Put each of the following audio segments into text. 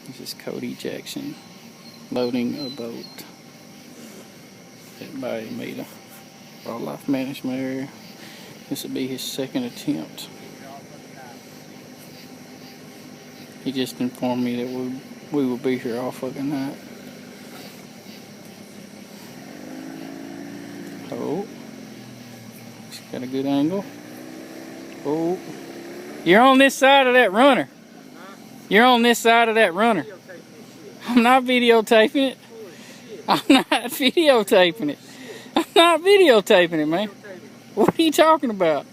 This is Cody Jackson loading a boat. Everybody made a wildlife management area. This will be his second attempt. He just informed me that we will be here all fucking night. Oh, he's got a good angle. Oh, you're on this side of that runner. You're on this side of that runner. I'm not videotaping it. I'm not videotaping it. I'm not videotaping it, man. What are you talking about?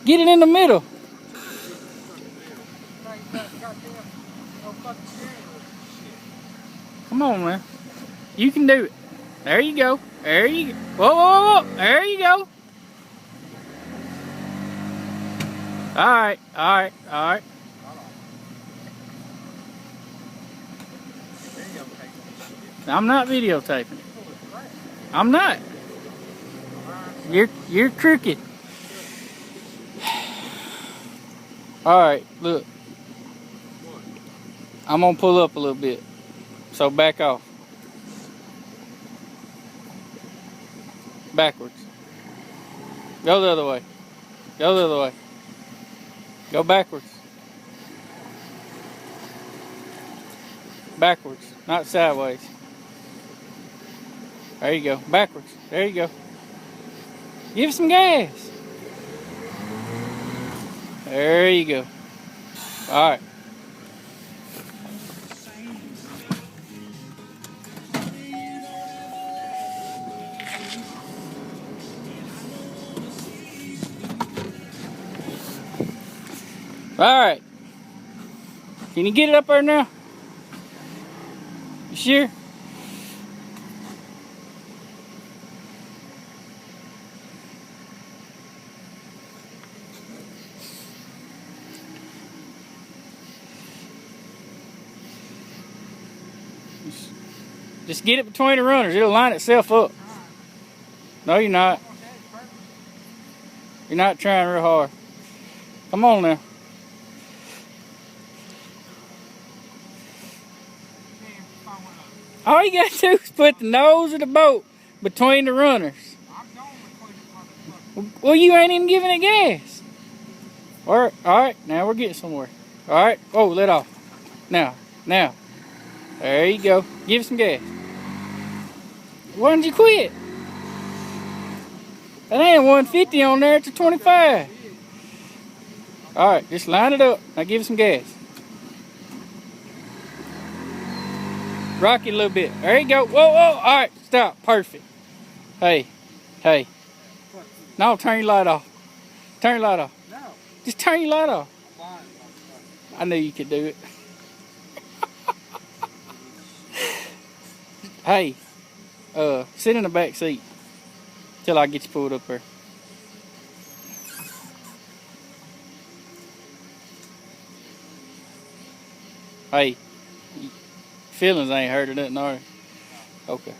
Get it in the middle. Come on, man. You can do it. There you go. There you go. Whoa, whoa, whoa. There you go. All right, all right, all right. I'm not videotaping it. I'm not. You're crooked. All right, look. I'm gonna pull up a little bit, so back off. Backwards. Go the other way. Go the other way. Go backwards. Backwards, not sideways. There you go. Backwards. There you go. Give some gas. There you go. All right. All right. Can you get it up there now? You sure? Just get it between the runners. It'll line itself up. No, you're not. You're not trying real hard. Come on now. All you got to do is put the nose of the boat between the runners. Well, you ain't even giving it gas. All right, now we're getting somewhere. All right, oh, let off. Now. There you go. Give it some gas. Why didn't you quit? That ain't 150 on there, it's a 25. All right, just line it up. Now give it some gas. Rock it a little bit. There you go. Whoa, whoa. All right, stop. Perfect. Hey. No, turn your light off. Turn your light off. No. Just turn your light off. I knew you could do it. Hey, sit in the back seat till I get you pulled up there. Hey, feelings ain't hurt or nothing, are they? Okay.